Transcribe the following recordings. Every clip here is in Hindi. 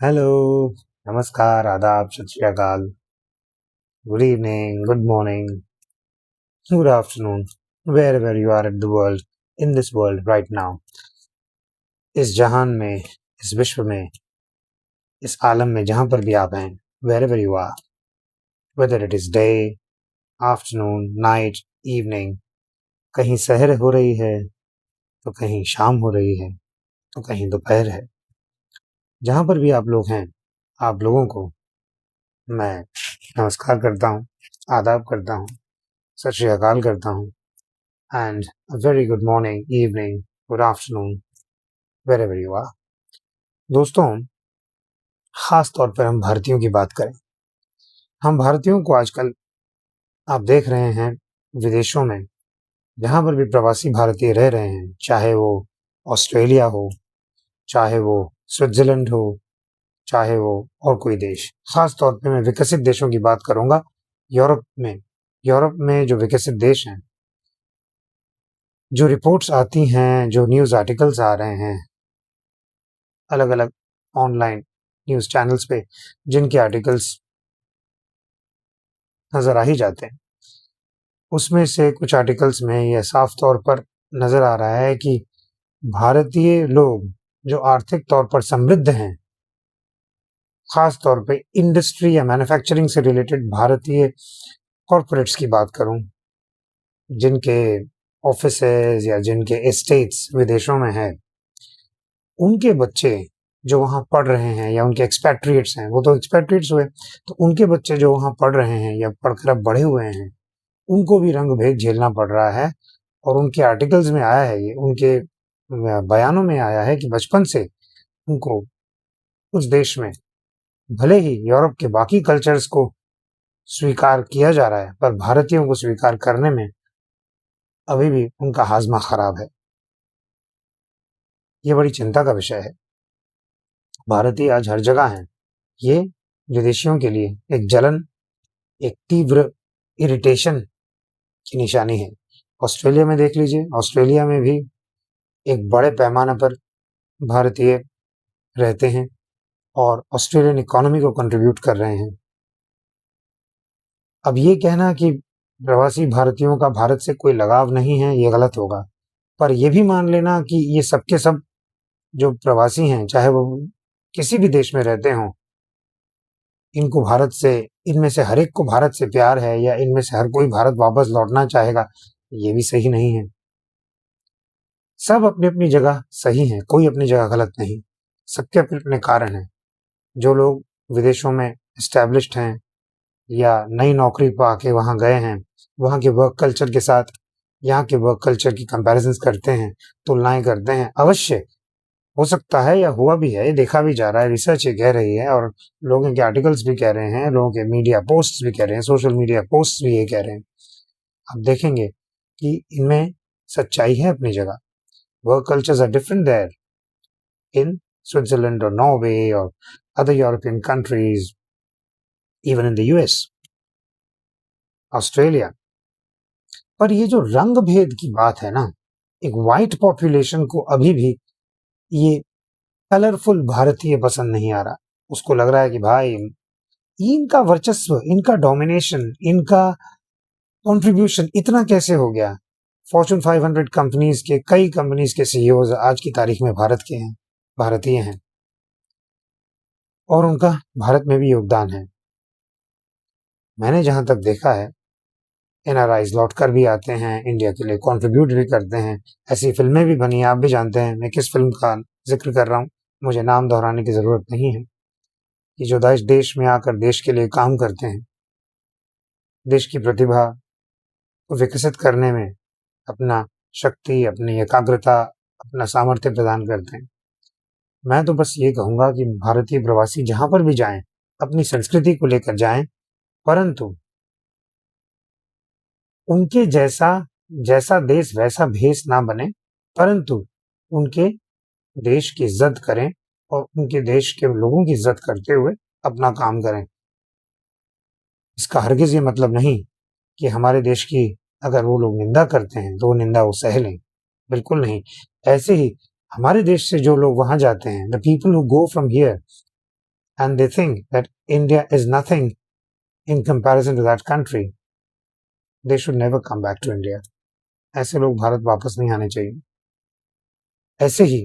हेलो, नमस्कार, आदाब, सत श्री अकाल, good evening, good morning, good afternoon, wherever you are at the world, in this world right now, इस जहान में, इस विश्व में, इस आलम में जहां पर भी आप हैं, wherever you are, whether it is day, afternoon, night, evening, कहीं सहर हो रही है, तो कहीं शाम हो रही है, तो कहीं दोपहर है। जहां पर भी आप लोग हैं, आप लोगों को मैं नमस्कार करता हूँ, आदाब करता हूँ, सत श्री अकाल करता हूँ and a very good morning, evening, good afternoon, wherever you are. दोस्तों, खास तौर पर हम भारतीयों की बात करें। हम भारतीयों को आजकल आप देख रहे हैं विदेशों में, जहां पर भी प्रवासी भारतीय रह रहे हैं, चाहे वो ऑस्ट्रेलिया हो, चाहे वो स्विट्जरलैंड हो, चाहे वो और कोई देश। खास तौर पे मैं विकसित देशों की बात करूंगा। यूरोप में जो विकसित देश हैं, जो रिपोर्ट्स आती हैं, जो न्यूज़ आर्टिकल्स आ रहे हैं, अलग अलग ऑनलाइन न्यूज़ चैनल्स पे जिनके आर्टिकल्स नज़र आ ही जाते हैं, उसमें से कुछ आर्टिकल्स में यह साफ तौर पर नज़र आ रहा है कि भारतीय लोग जो आर्थिक तौर पर समृद्ध हैं, खास तौर पे इंडस्ट्री या मैन्युफैक्चरिंग से रिलेटेड भारतीय कॉरपोरेट्स की बात करूं, जिनके ऑफिसेज या जिनके एस्टेट्स विदेशों में हैं, उनके बच्चे जो वहाँ पढ़ रहे हैं या उनके एक्सपैट्रिएट्स हैं, वो तो एक्सपैट्रिएट्स हुए, तो उनके बच्चे जो वहाँ पढ़ रहे हैं या पढ़कर अब बड़े हुए हैं, उनको भी रंग-भेद झेलना पड़ रहा है। और उनके आर्टिकल्स में आया है ये, उनके बयानों में आया है कि बचपन से उनको उस देश में भले ही यूरोप के बाकी कल्चर्स को स्वीकार किया जा रहा है, पर भारतीयों को स्वीकार करने में अभी भी उनका हाज़मा खराब है। ये बड़ी चिंता का विषय है। भारतीय आज हर जगह हैं। ये विदेशियों के लिए एक जलन, एक तीव्र इरिटेशन की निशानी है। ऑस्ट्रेलिया में देख लीजिए, ऑस्ट्रेलिया में भी एक बड़े पैमाने पर भारतीय रहते हैं और ऑस्ट्रेलियन इकोनॉमी को कंट्रीब्यूट कर रहे हैं। अब ये कहना कि प्रवासी भारतीयों का भारत से कोई लगाव नहीं है, ये गलत होगा। पर ये भी मान लेना कि ये सब के सब जो प्रवासी हैं, चाहे वो किसी भी देश में रहते हों, इनको भारत से, इनमें से हर एक को भारत से प्यार है या इनमें से हर कोई भारत वापस लौटना चाहेगा, ये भी सही नहीं है। सब अपनी-अपनी जगह सही हैं, कोई अपनी जगह गलत नहीं। सबके अपने-अपने कारण हैं। जो लोग विदेशों में एस्टैब्लिश्ड हैं या नई नौकरी पाके वहाँ गए हैं, वहाँ के वर्क कल्चर के साथ यहाँ के वर्क कल्चर की कंपैरिजन्स करते हैं, तुलनाएँ करते हैं। अवश्य हो सकता है या हुआ भी है, देखा भी जा रहा है, रिसर्च ये कह रही है और लोगों के आर्टिकल्स भी कह रहे हैं, लोगों के मीडिया पोस्ट्स भी कह रहे हैं, सोशल मीडिया पोस्ट्स भी ये कह रहे हैं। आप देखेंगे कि इनमें सच्चाई है अपनी जगह। Work cultures are different there in Switzerland और नॉर्वे और other European countries, even in the US, Australia. पर ये जो रंग भेद की बात है ना, एक व्हाइट पॉपुलेशन को अभी भी ये कलरफुल भारतीय पसंद नहीं आ रहा। उसको लग रहा है कि भाई इनका वर्चस्व, इनका डोमिनेशन, इनका कंट्रीब्यूशन इतना कैसे हो गया। फॉर्च्यून 500 कंपनीज के, कई कंपनीज के सीईओज आज की तारीख में भारत के हैं, भारतीय हैं और उनका भारत में भी योगदान है। मैंने जहां तक देखा है, एनआरआईज लौट कर भी आते हैं, इंडिया के लिए कंट्रीब्यूट भी करते हैं, ऐसी फिल्में भी बनी, आप भी जानते हैं मैं किस फिल्म का जिक्र कर रहा हूँ, मुझे नाम दोहराने की जरूरत नहीं है। कि जो देश में आकर देश के लिए काम करते हैं, देश की प्रतिभा को विकसित करने में अपना शक्ति, अपनी एकाग्रता, अपना सामर्थ्य प्रदान करते हैं। मैं तो बस ये कहूंगा कि भारतीय प्रवासी जहां पर भी जाएं, अपनी संस्कृति को लेकर जाएं, परंतु उनके जैसा जैसा देश वैसा भेष ना बने, परंतु उनके देश की इज्जत करें और उनके देश के लोगों की इज्जत करते हुए अपना काम करें। इसका हरगिज ये मतलब नहीं कि हमारे देश की अगर वो लोग निंदा करते हैं तो वो निंदा वो सह लें, बिल्कुल नहीं। ऐसे ही हमारे देश से जो लोग वहां जाते हैं, the people who go from here and they think that India is nothing in comparison to that country, they should never come back to India. ऐसे लोग भारत वापस नहीं आने चाहिए. ऐसे ही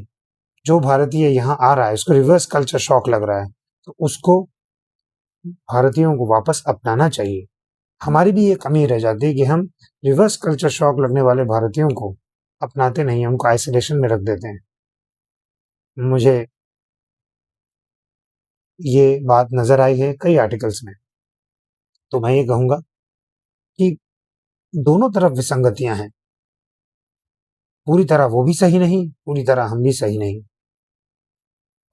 जो भारतीय यहाँ आ रहा है उसको रिवर्स कल्चर शॉक लग रहा है, तो उसको भारतीयों को वापस अपनाना चाहिए. हमारी भी ये कमी रह जाती है कि हम रिवर्स कल्चर शॉक लगने वाले भारतीयों को अपनाते नहीं, उनको आइसोलेशन में रख देते हैं. मुझे ये बात नजर आई है कई आर्टिकल्स में. तो मैं ये कहूंगा कि दोनों तरफ विसंगतियां हैं. पूरी तरह वो भी सही नहीं, पूरी तरह हम भी सही नहीं,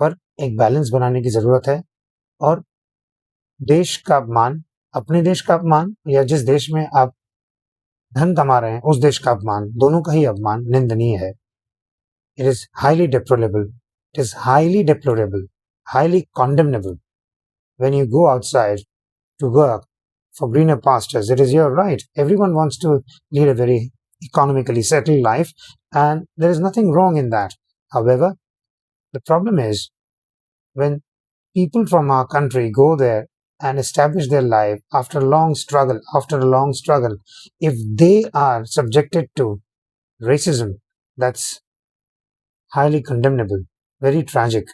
पर एक बैलेंस बनाने की जरूरत है. और देश का अपमान, अपने देश का अपमान या जिस देश में आप धन कमा रहे हैं उस देश का अपमान, दोनों का ही अपमान निंदनीय है. It is highly deplorable, it is highly deplorable, highly condemnable when you go outside to work for greener pastures. It is your right. Everyone wants to lead a very economically settled life, and there is nothing wrong in that. However, the problem is when people from our country go there and establish their life after a long struggle, if they are subjected to racism, that's highly condemnable, very tragic.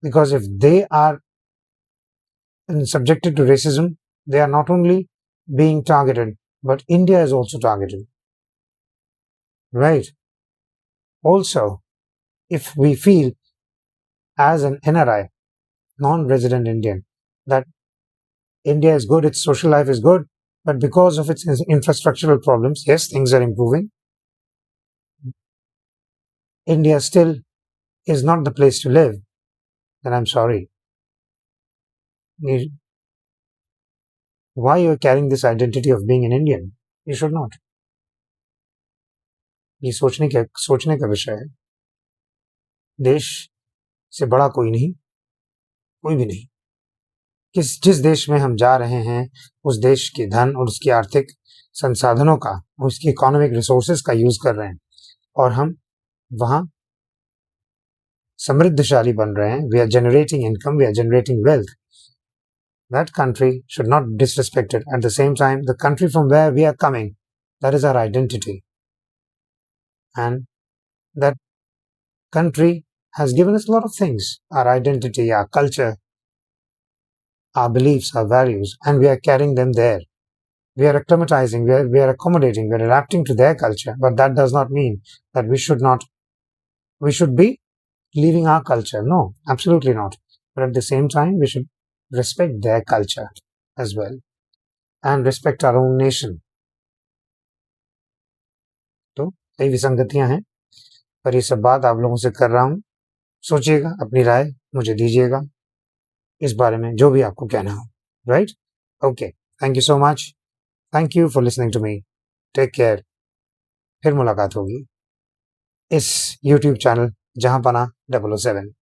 Because if they are subjected to racism, they are not only being targeted, but India is also targeted. Right? Also, if we feel as an NRI, non-resident Indian, that India is good, its social life is good, but because of its infrastructural problems, yes, things are improving. India still is not the place to live. Then I'm sorry. Why you are carrying this identity of being an Indian? You should not. ये सोचने का विषय है. देश से बड़ा कोई नहीं, कोई भी नहीं. जिस देश में हम जा रहे हैं उस देश के धन और उसकी आर्थिक संसाधनों का, उसकी इकोनॉमिक रिसोर्सेज का यूज कर रहे हैं और हम वहां समृद्धशाली बन रहे हैं. We are generating income, we are generating wealth. That country should not be disrespected. At the same time, the country from where we are coming, that is our identity. And that country has given us a lot of things. Our identity, our culture, our beliefs, our values, and we are carrying them there. We are acclimatizing, we are accommodating, we are adapting to their culture. But that does not mean that we should be leaving our culture. No, absolutely not. But at the same time, we should respect their culture as well and respect our own nation. तो कई विसंगतियां हैं, पर ये सब बात आप लोगों से कर रहा हूं. सोचिएगा, अपनी राय मुझे दीजिएगा इस बारे में, जो भी आपको कहना हो. Right? Okay, thank you so much. Thank you for listening to me. Take care. फिर मुलाकात होगी इस YouTube चैनल जहां पना 007.